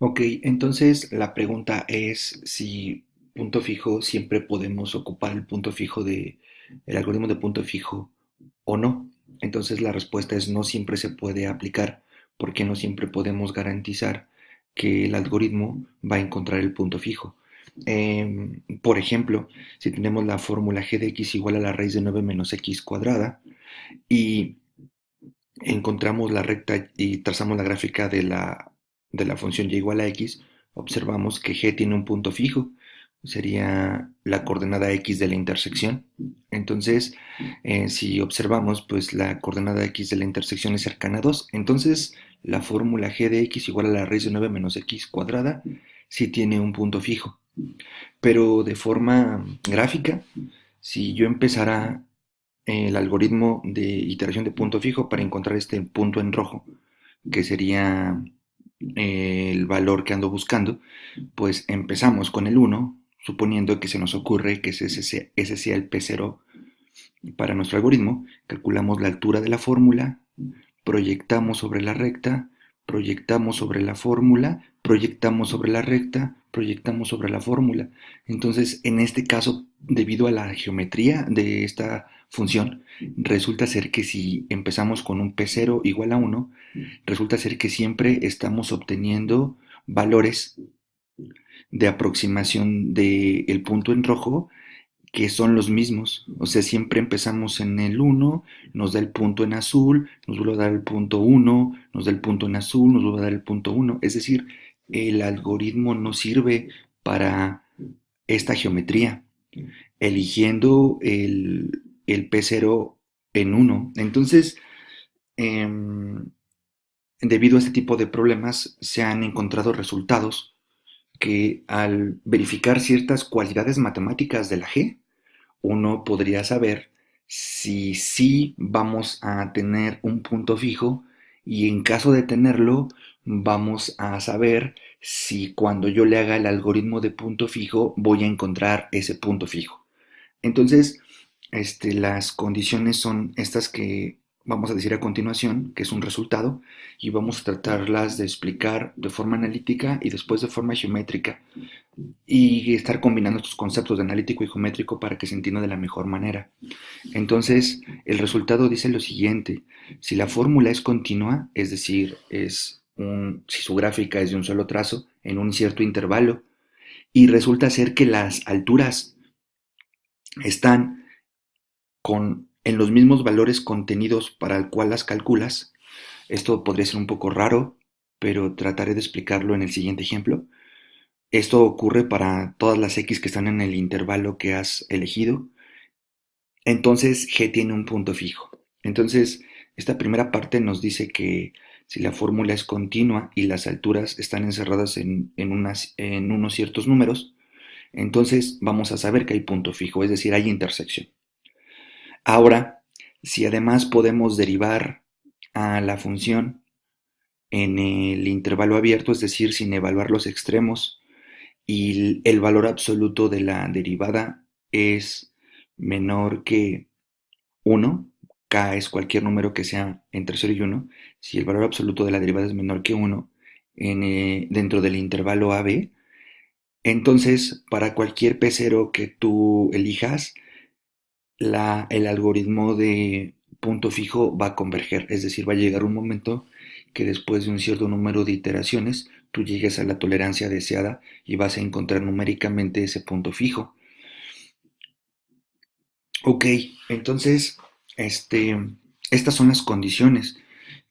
Ok, entonces la pregunta es si punto fijo siempre podemos ocupar el punto fijo de el algoritmo de punto fijo o no. Entonces la respuesta es no siempre se puede aplicar porque no siempre podemos garantizar que el algoritmo va a encontrar el punto fijo. Por ejemplo, si tenemos la fórmula g de x igual a la raíz de 9 menos x cuadrada y encontramos la recta y trazamos la gráfica de la función y igual a x, observamos que g tiene un punto fijo, sería la coordenada x de la intersección. Entonces, si observamos, pues la coordenada x de la intersección es cercana a 2. Entonces, la fórmula g de x igual a la raíz de 9 menos x cuadrada sí tiene un punto fijo. Pero de forma gráfica, si yo empezara el algoritmo de iteración de punto fijo para encontrar este punto en rojo, que sería el valor que ando buscando, pues empezamos con el 1, suponiendo que se nos ocurre que ese sea el P0 para nuestro algoritmo, calculamos la altura de la fórmula, proyectamos sobre la recta, proyectamos sobre la fórmula, proyectamos sobre la recta, proyectamos sobre la fórmula. Entonces, en este caso, debido a la geometría de esta función, resulta ser que si empezamos con un P0 igual a 1, resulta ser que siempre estamos obteniendo valores de aproximación del punto en rojo que son los mismos. O sea, siempre empezamos en el 1, nos da el punto en azul, nos vuelve a dar el punto 1, nos da el punto en azul, nos vuelve a dar el punto 1. Es decir, el algoritmo no sirve para esta geometría, eligiendo el P0 en 1. Entonces, eh, debido a este tipo de problemas, se han encontrado resultados que al verificar ciertas cualidades matemáticas de la G, uno podría saber si sí vamos a tener un punto fijo y en caso de tenerlo, vamos a saber si cuando yo le haga el algoritmo de punto fijo voy a encontrar ese punto fijo. Entonces, las condiciones son estas que vamos a decir a continuación, que es un resultado, y vamos a tratarlas de explicar de forma analítica y después de forma geométrica y estar combinando estos conceptos de analítico y geométrico para que se entienda de la mejor manera. Entonces, el resultado dice lo siguiente: si la fórmula es continua, es decir, si su gráfica es de un solo trazo en un cierto intervalo, y resulta ser que las alturas están en los mismos valores contenidos para el cual las calculas, esto podría ser un poco raro, pero trataré de explicarlo en el siguiente ejemplo. Esto ocurre para todas las x que están en el intervalo que has elegido. Entonces G tiene un punto fijo. Entonces, esta primera parte nos dice que si la fórmula es continua y las alturas están encerradas en unos ciertos números, entonces vamos a saber que hay punto fijo, es decir, hay intersección. Ahora, si además podemos derivar a la función en el intervalo abierto, es decir, sin evaluar los extremos, y el valor absoluto de la derivada es menor que 1, k es cualquier número que sea entre 0 y 1, si el valor absoluto de la derivada es menor que 1 dentro del intervalo AB, entonces para cualquier P0 que tú elijas, el algoritmo de punto fijo va a converger, es decir, va a llegar un momento que después de un cierto número de iteraciones tú llegues a la tolerancia deseada y vas a encontrar numéricamente ese punto fijo. Ok, entonces, este, estas son las condiciones.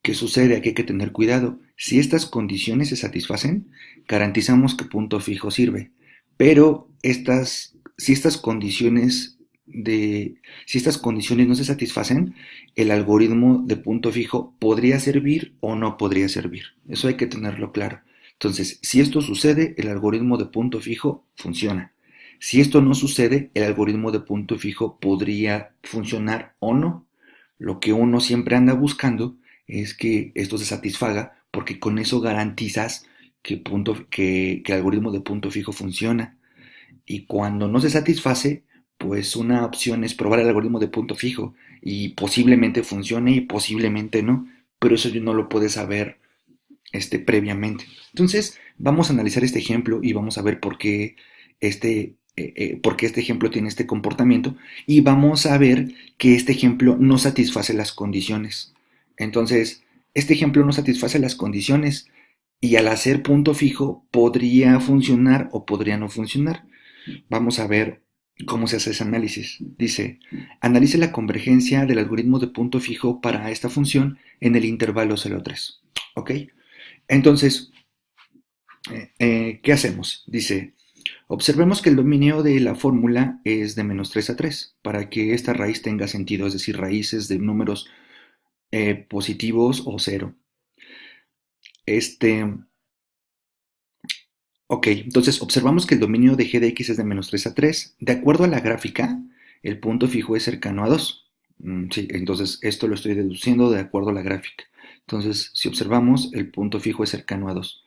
¿Qué sucede? Aquí hay que tener cuidado. Si estas condiciones se satisfacen, garantizamos que punto fijo sirve. Pero si estas condiciones no se satisfacen, el algoritmo de punto fijo podría servir o no podría servir. Eso hay que tenerlo claro. Entonces, si esto sucede, el algoritmo de punto fijo funciona. Si esto no sucede, el algoritmo de punto fijo podría funcionar o no. Lo que uno siempre anda buscando es que esto se satisfaga porque con eso garantizas que el algoritmo de punto fijo funciona. Y cuando no se satisface, pues una opción es probar el algoritmo de punto fijo y posiblemente funcione y posiblemente no, pero eso no lo puedes saber previamente. Entonces, Vamos a analizar este ejemplo y vamos a ver por qué este ejemplo tiene este comportamiento y vamos a ver que este ejemplo no satisface las condiciones. Entonces, este ejemplo no satisface las condiciones y al hacer punto fijo podría funcionar o podría no funcionar. Vamos a ver cómo se hace ese análisis. Dice, analice la convergencia del algoritmo de punto fijo para esta función en el intervalo 0,3. ¿Ok? Entonces, ¿qué hacemos? Dice, observemos que el dominio de la fórmula es de -3 a 3 para que esta raíz tenga sentido, es decir, raíces de números positivos o cero. Ok, entonces observamos que el dominio de g de x es de -3 a 3. De acuerdo a la gráfica, el punto fijo es cercano a 2. Sí, entonces esto lo estoy deduciendo de acuerdo a la gráfica. Entonces, si observamos, el punto fijo es cercano a 2.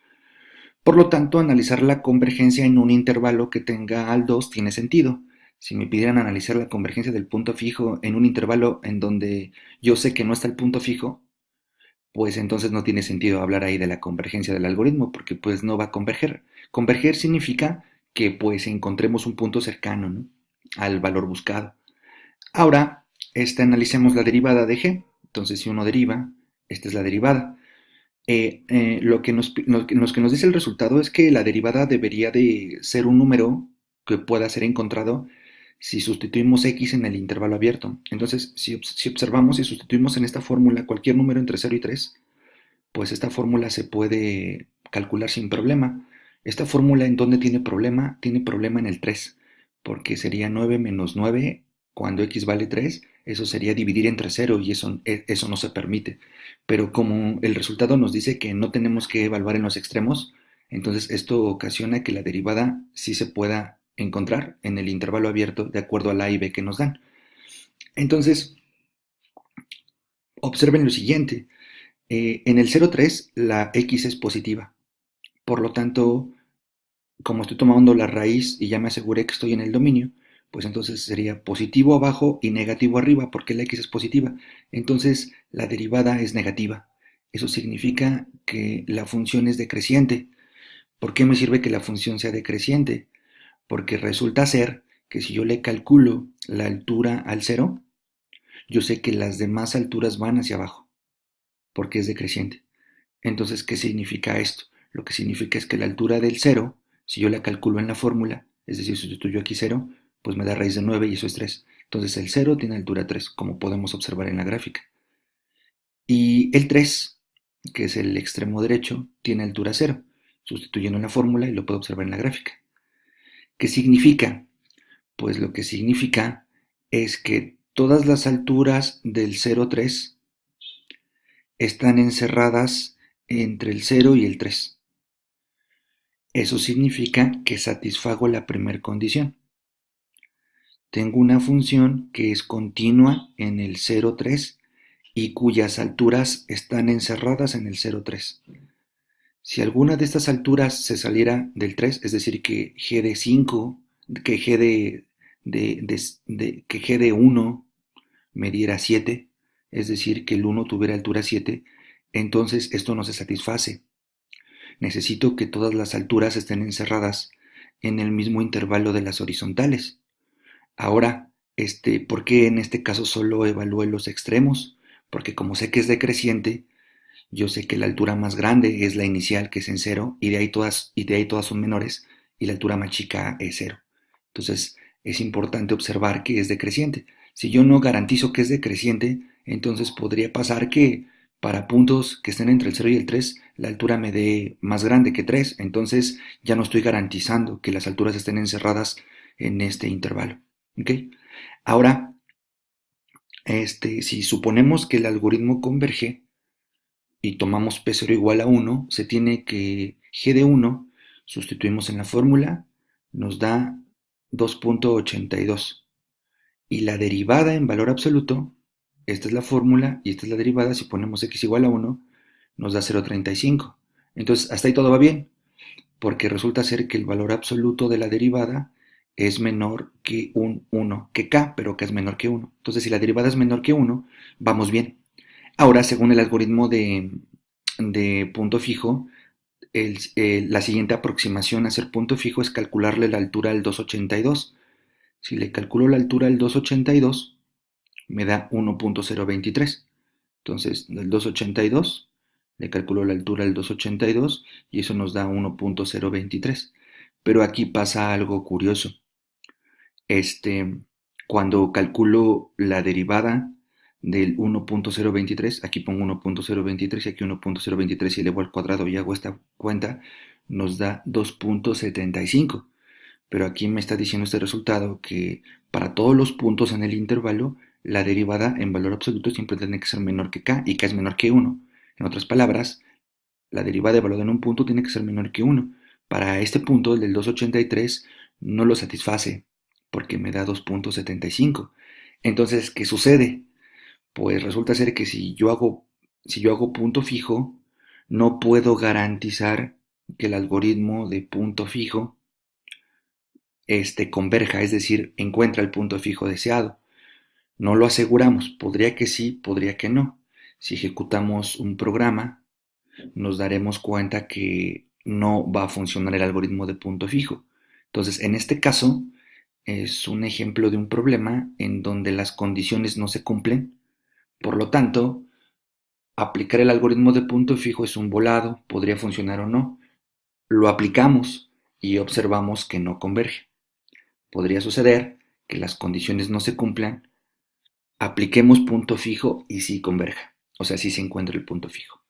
Por lo tanto, analizar la convergencia en un intervalo que tenga al 2 tiene sentido. Si me pidieran analizar la convergencia del punto fijo en un intervalo en donde yo sé que no está el punto fijo, pues entonces no tiene sentido hablar ahí de la convergencia del algoritmo, porque pues no va a converger. Converger significa que pues encontremos un punto cercano, ¿no?, al valor buscado. Ahora, analicemos la derivada de g. Entonces, si uno deriva, esta es la derivada. Lo que nos dice el resultado es que la derivada debería de ser un número que pueda ser encontrado si sustituimos x en el intervalo abierto. Entonces, si observamos y sustituimos en esta fórmula cualquier número entre 0 y 3, pues esta fórmula se puede calcular sin problema. Esta fórmula, ¿en dónde tiene problema? Tiene problema en el 3, porque sería 9 menos 9 cuando x vale 3, eso sería dividir entre 0 y eso no se permite. Pero como el resultado nos dice que no tenemos que evaluar en los extremos, entonces esto ocasiona que la derivada sí se pueda encontrar en el intervalo abierto de acuerdo a la a y b que nos dan. Entonces, observen lo siguiente. En el 0,3 la x es positiva. Por lo tanto, como estoy tomando la raíz y ya me aseguré que estoy en el dominio, pues entonces sería positivo abajo y negativo arriba, porque la x es positiva. Entonces la derivada es negativa. Eso significa que la función es decreciente. ¿Por qué me sirve que la función sea decreciente? Porque resulta ser que si yo le calculo la altura al cero, yo sé que las demás alturas van hacia abajo, porque es decreciente. Entonces, ¿qué significa esto? Lo que significa es que la altura del cero, si yo la calculo en la fórmula, es decir, sustituyo aquí 0, pues me da raíz de 9 y eso es 3. Entonces el 0 tiene altura 3, como podemos observar en la gráfica. Y el 3, que es el extremo derecho, tiene altura 0, sustituyendo en la fórmula y lo puedo observar en la gráfica. ¿Qué significa? Pues lo que significa es que todas las alturas del 0,3 están encerradas entre el 0 y el 3. Eso significa que satisfago la primera condición. Tengo una función que es continua en el 0,3 y cuyas alturas están encerradas en el 0,3. Si alguna de estas alturas se saliera del 3, es decir, que g de 5, que g de 1 me diera 7, es decir, que el 1 tuviera altura 7, entonces esto no se satisface. Necesito que todas las alturas estén encerradas en el mismo intervalo de las horizontales. Ahora, ¿por qué en este caso solo evalúo los extremos? Porque como sé que es decreciente, yo sé que la altura más grande es la inicial, que es en 0, y de ahí todas son menores, y la altura más chica es 0. Entonces, es importante observar que es decreciente. Si yo no garantizo que es decreciente, entonces podría pasar que para puntos que estén entre el 0 y el 3, la altura me dé más grande que 3, entonces ya no estoy garantizando que las alturas estén encerradas en este intervalo. ¿Okay? Ahora, si suponemos que el algoritmo converge y tomamos p0 igual a 1, se tiene que g de 1, sustituimos en la fórmula, nos da 2.82. Y la derivada en valor absoluto, esta es la fórmula y esta es la derivada, si ponemos x igual a 1, nos da 0.35. Entonces, hasta ahí todo va bien, porque resulta ser que el valor absoluto de la derivada es menor que un 1, que k, pero que es menor que 1. Entonces, si la derivada es menor que 1, vamos bien. Ahora, según el algoritmo de punto fijo, la siguiente aproximación a hacer punto fijo es calcularle la altura al 282. Si le calculo la altura al 282, me da 1.023. Entonces, del 282, le calculo la altura al 282 y eso nos da 1.023. Pero aquí pasa algo curioso. Este, Cuando calculo la derivada del 1.023, aquí pongo 1.023 y aquí 1.023 y elevo al cuadrado y hago esta cuenta, nos da 2.75. Pero aquí me está diciendo este resultado que para todos los puntos en el intervalo, la derivada en valor absoluto siempre tiene que ser menor que k y k es menor que 1. En otras palabras, la derivada de valor en un punto tiene que ser menor que 1. Para este punto, el del 283, no lo satisface porque me da 2.75. Entonces, ¿qué sucede? Pues resulta ser que si yo hago punto fijo, no puedo garantizar que el algoritmo de punto fijo converja, es decir, encuentra el punto fijo deseado. No lo aseguramos, podría que sí, podría que no. Si ejecutamos un programa, nos daremos cuenta que no va a funcionar el algoritmo de punto fijo. Entonces, en este caso, es un ejemplo de un problema en donde las condiciones no se cumplen. Por lo tanto, aplicar el algoritmo de punto fijo es un volado, podría funcionar o no. Lo aplicamos y observamos que no converge. Podría suceder que las condiciones no se cumplan, apliquemos punto fijo y sí converja, o sea, sí se encuentra el punto fijo.